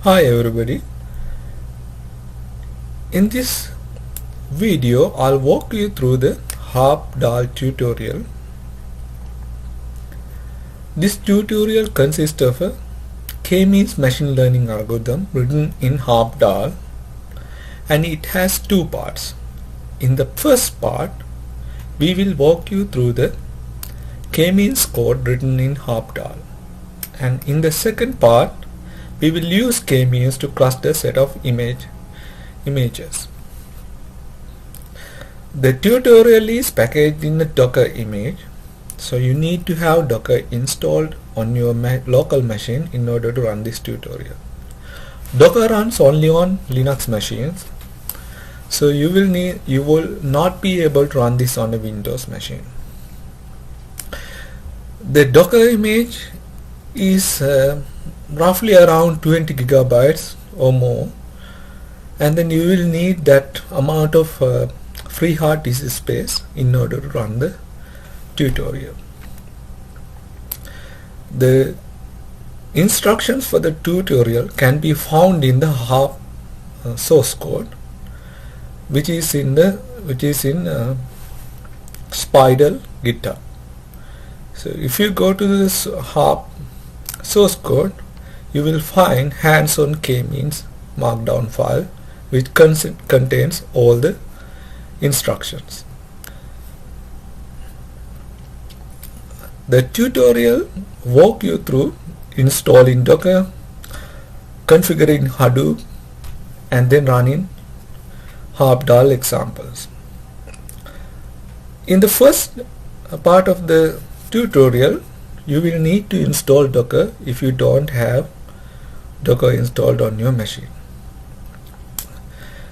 Hi everybody. In this video I'll walk you through the Harp DAA tutorial. This tutorial consists of a K-means machine learning algorithm written in Harp DAA, and it has two parts. In the first part we will walk you through the K-means code written in Harp DAA, and in the second part we will use K-means to cluster a set of images. The tutorial is packaged in a Docker image, so you need to have Docker installed on your local machine in order to run this tutorial. Docker runs only on Linux machines, so you will not be able to run this on a Windows machine. The Docker image is roughly around 20 gigabytes or more, and then you will need that amount of free hard disk space in order to run the tutorial. The instructions for the tutorial can be found in the Harp source code, which is in Spidle GitHub. So if you go to this Harp source code, you will find hands-on K-means markdown file which contains all the instructions. The tutorial walk you through installing Docker, configuring Hadoop, and then running Harp DAA examples. In the first part of the tutorial, you will need to install Docker if you don't have Docker installed on your machine.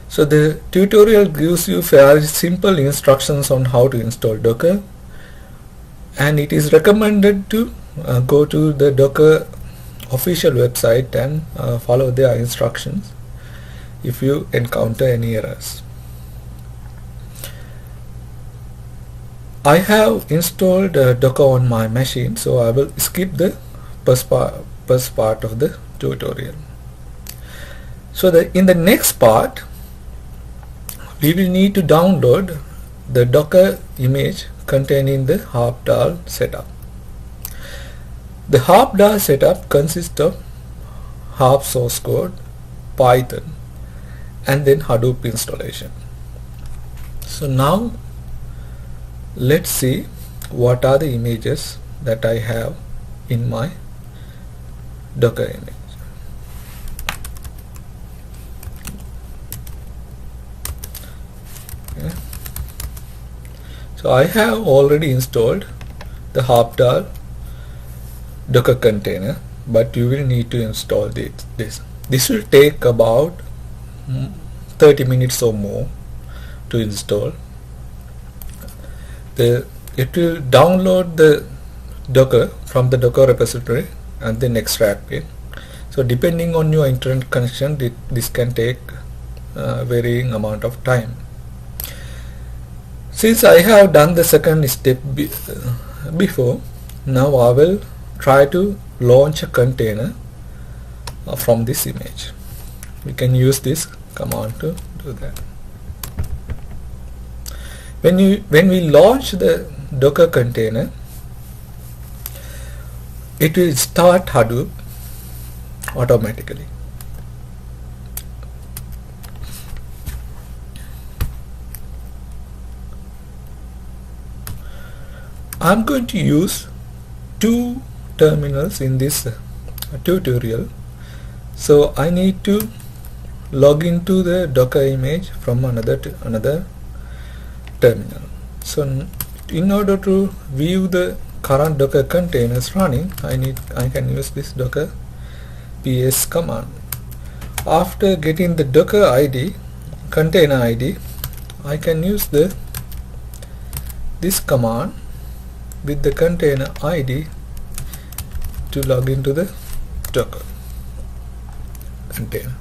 So the tutorial gives you fairly simple instructions on how to install Docker, and it is recommended to go to the Docker official website and follow their instructions if you encounter any errors. I have installed Docker on my machine, so I will skip the first part of the tutorial. So in the next part we will need to download the Docker image containing the Harp DAA setup. The Harp DAA setup consists of Harp source code, Python, and then Hadoop installation. So now let's see what are the images that I have in my Docker image. Okay. So I have already installed the Harp DAA Docker container, but you will need to install this. This will take about 30 minutes or more to install. It will download the Docker from the Docker repository and then extract it. So depending on your internet connection, this can take varying amount of time. Since I have done the second step before, now I will try to launch a container from this image. We can use this command to do that. When we launch the Docker container, it will start Hadoop automatically. I'm going to use two terminals in this tutorial, so I need to log into the Docker image from another terminal. So in order to view the current Docker containers running, I can use this Docker ps command. After getting the Docker ID, container ID, I can use this command with the container ID to log into the Docker container.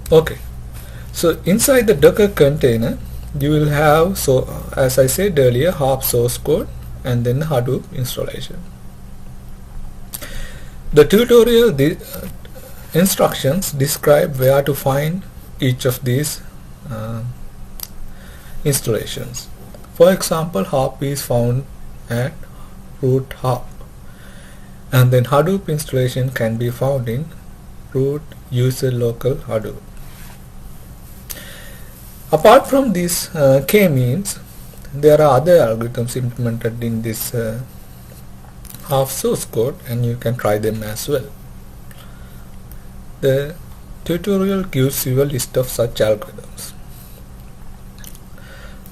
Okay, so inside the Docker container you will have, so as I said earlier, Harp source code and then Hadoop installation. The tutorial instructions describe where to find each of these uh, installations. For example, Harp is found at root Harp, and then Hadoop installation can be found in root user local Hadoop. Apart from these k-means, there are other algorithms implemented in this Harp source code, and you can try them as well. The tutorial gives you a list of such algorithms.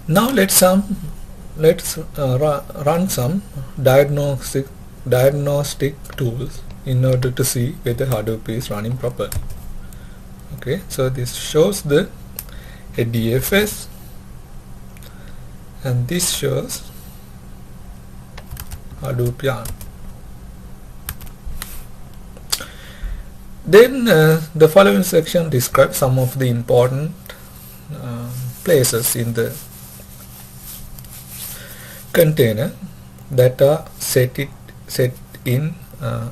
Now let's run some diagnostic tools in order to see whether Hadoop is running properly. Okay, so this shows the DFS, and this shows Hadoop yarn. Then the following section describes some of the important places in the container that are set in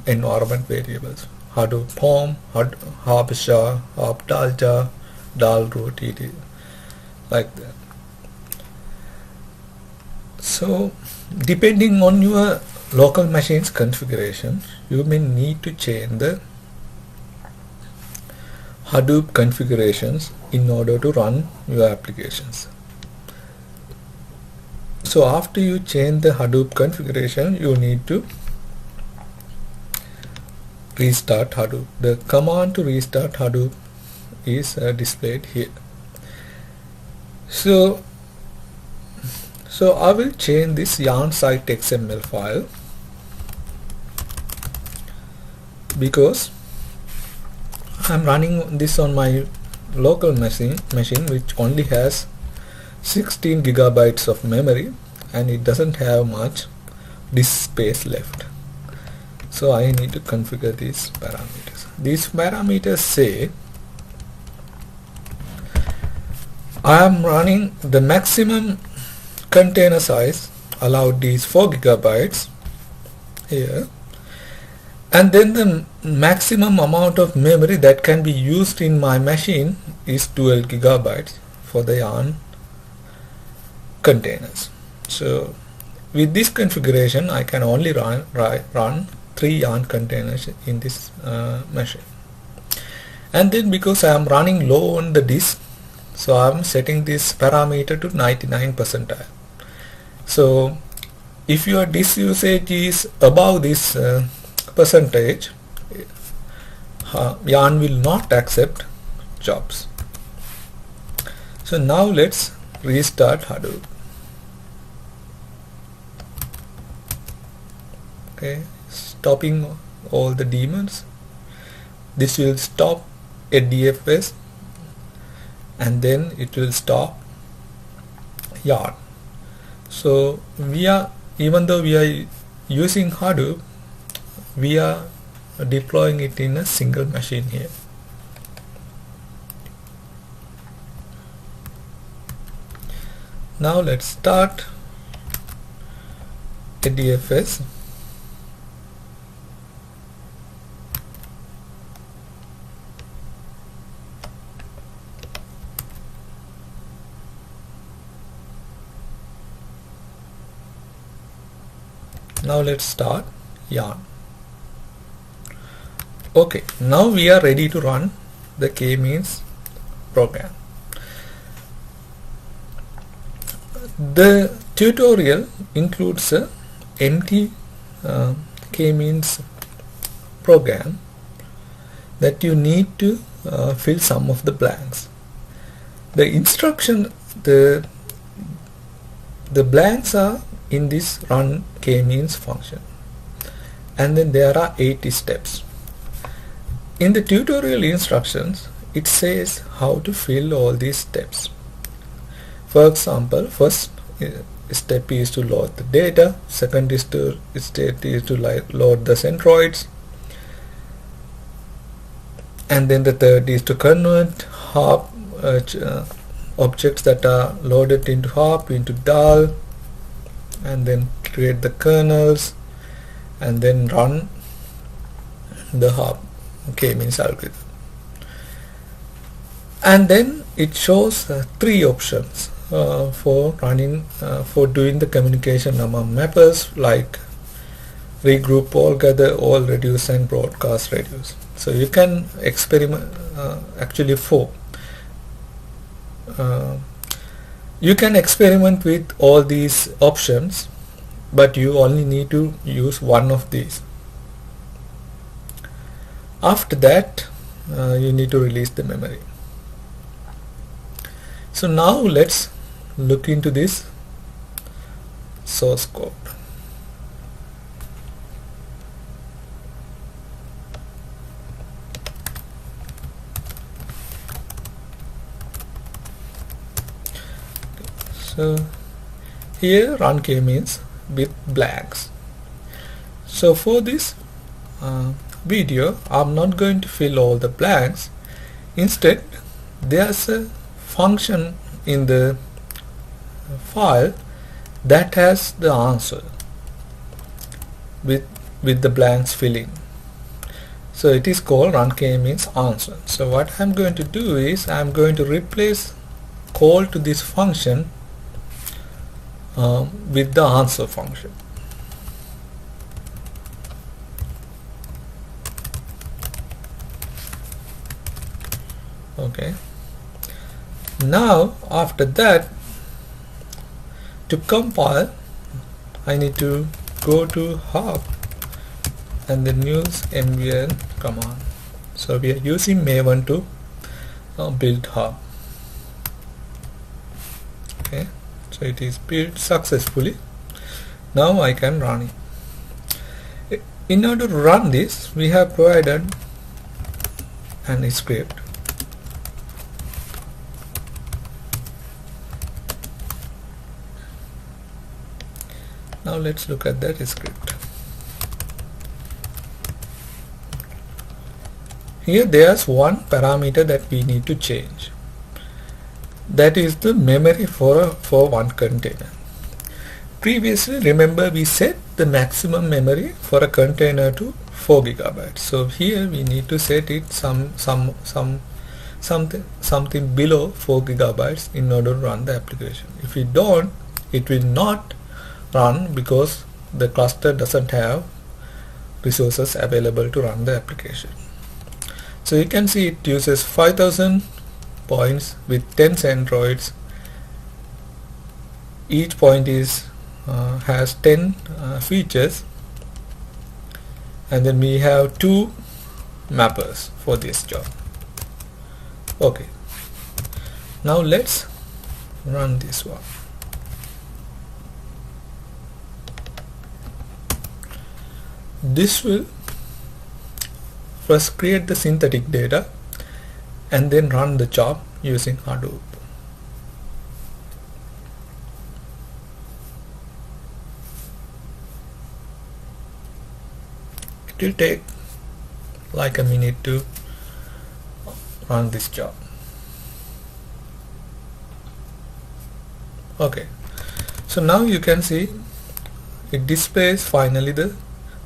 environment variables: Hadoop home, Harp sha, Harp dalja, dal root, etc. like that. So depending on your local machine's configuration, you may need to change the Hadoop configurations in order to run your applications. So after you change the Hadoop configuration, you need to restart Hadoop. The command to restart Hadoop is displayed here. So I will change this yarn site XML file because I'm running this on my local machine which only has 16 gigabytes of memory, and it doesn't have much disk space left. So I need to configure these parameters. These parameters say I am running the maximum container size allowed is 4 gigabytes here, and then the maximum amount of memory that can be used in my machine is 12 gigabytes for the yarn containers. So with this configuration I can only run 3 yarn containers in this machine. And then because I am running low on the disk, so I am setting this parameter to 99 percentile. So if your disk usage is above this percentage, yarn will not accept jobs. So now let's restart Hadoop. Okay, stopping all the daemons. This will stop a DFS, and then it will stop yarn. So even though we are using Hadoop, we are deploying it in a single machine here. Now let's start a DFS. Now let's start yarn. Okay, now we are ready to run the k-means program. The tutorial includes a empty k-means program that you need to fill some of the blanks. The instruction, the blanks are in this run k-means function, and then there are 80 steps. In the tutorial instructions, it says how to fill all these steps. For example, first step is to load the data, second step is to load the centroids, and then the third is to convert Harp objects that are loaded into Harp into DAL, and then create the kernels, and then run the Harp k-means algorithm. And then it shows three options for doing the communication among mappers, like regroup all, gather all, reduce, and broadcast reduce. So you can experiment actually four. You can experiment with all these options, but you only need to use one of these. After that, you need to release the memory. So now let's look into this source code. So here run k means with blanks. So for this video, I'm not going to fill all the blanks. Instead, there's a function in the file that has the answer with the blanks filling. So it is called run k means answer. So what I'm going to do is I'm going to replace call to this function with the answer function. Okay. Now after that, to compile, I need to go to Harp and then use mvn command. So we are using Maven to build Harp. Okay, so it is built successfully. Now I can run it. In order to run this, we have provided an script. Now let's look at that script. Here there's one parameter that we need to change. That is the memory for one container. Previously, remember, we set the maximum memory for a container to 4 GB. So here we need to set it something below 4 GB in order to run the application. If we don't, it will not run because the cluster doesn't have resources available to run the application. So you can see it uses 5000 points with 10 centroids. Each point is has 10 features, and then we have 2 mappers for this job. Okay, now let's run this one. This will first create the synthetic data and then run the job using Hadoop. It will take like a minute to run this job. Okay, so now you can see it displays finally the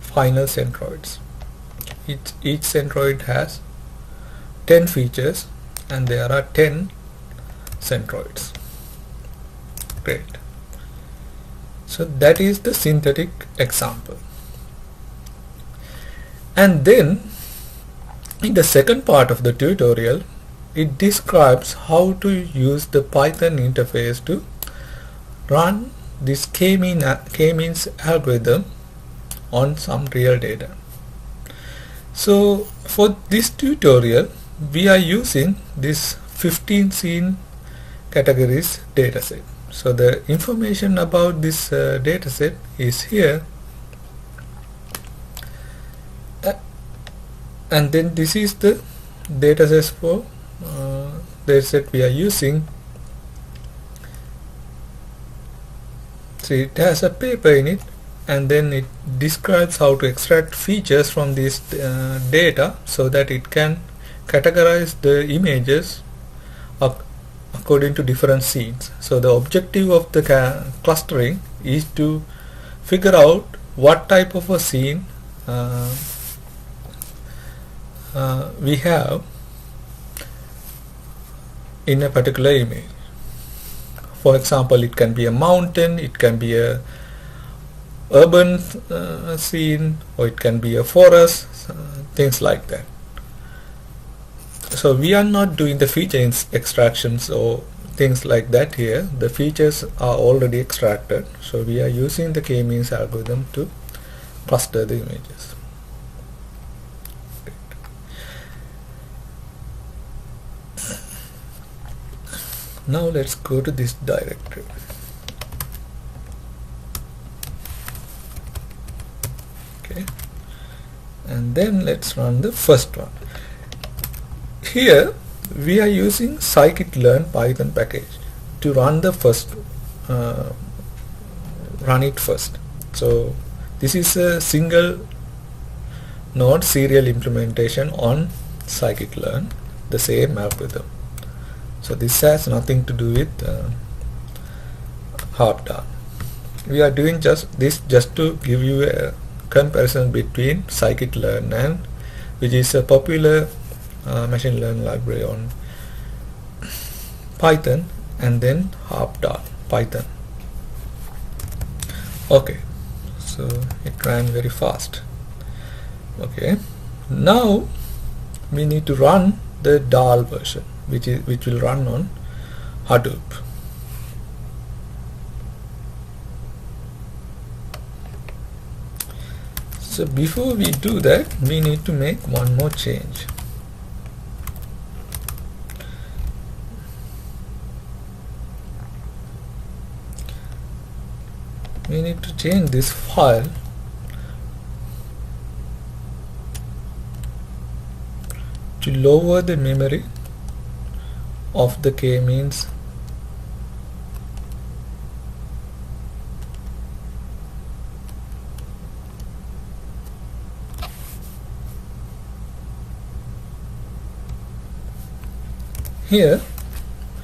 final centroids. Each centroid has 10 features and there are 10 centroids. Great. So that is the synthetic example. And then in the second part of the tutorial, it describes how to use the Python interface to run this k-means algorithm on some real data. So for this tutorial, we are using this 15 scene categories dataset. So the information about this dataset is here, and then this is the dataset for dataset we are using. So it has a paper in it, and then it describes how to extract features from this data so that it can categorize the images according to different scenes. So the objective of the clustering is to figure out what type of a scene we have in a particular image. For example, it can be a mountain, it can be a urban scene, or it can be a forest, things like that. So we are not doing the feature extractions or things like that here. The features are already extracted, so we are using the k-means algorithm to cluster the images. Now let's go to this directory. Okay, and then let's run the first one. Here we are using scikit-learn Python package to run the first run it first. So this is a single node serial implementation on scikit-learn, the same algorithm. So this has nothing to do with Harp DAA. We are doing this just to give you a comparison between scikit-learn, and which is a popular machine learning library on Python, and then Harp DAA Python. Okay, so it ran very fast. Okay, now we need to run the DAL version, which will run on Hadoop. So before we do that, we need to make one more change. We need to change this file to lower the memory of the k-means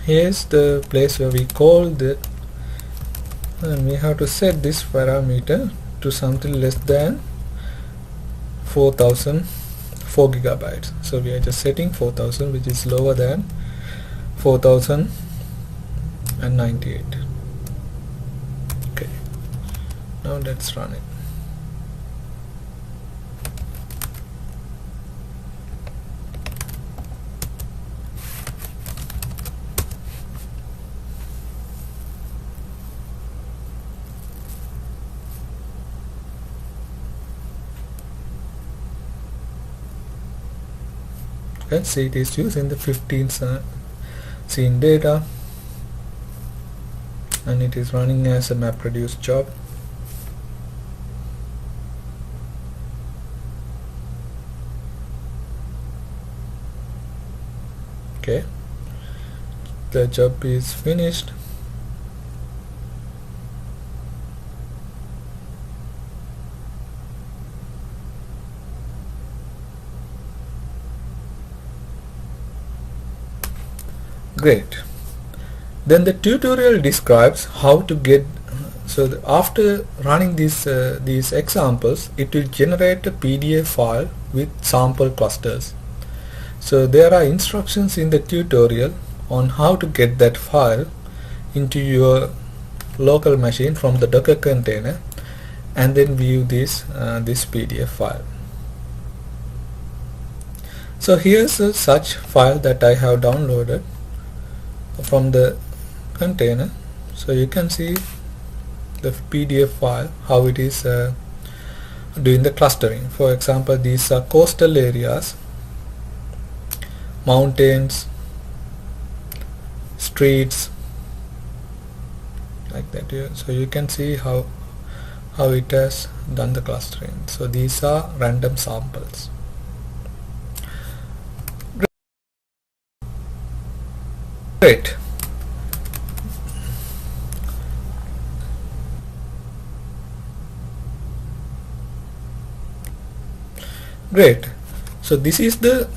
here's the place where we call the, and we have to set this parameter to something less than 4 gigabytes. So we are just setting 4000, which is lower than 4098. Okay, now let's run it. Let's see, it is using the 15 scene data, and it is running as a MapReduce job. Okay, the job is finished. Great. Then the tutorial describes how to get, so after running these examples, it will generate a PDF file with sample clusters. So there are instructions in the tutorial on how to get that file into your local machine from the Docker container, and then view this PDF file. So here's a such file that I have downloaded from the container. So you can see the PDF file, how it is doing the clustering. For example, these are coastal areas, mountains, streets, like that here. So you can see how it has done the clustering. So these are random samples. Great. Great. So this is the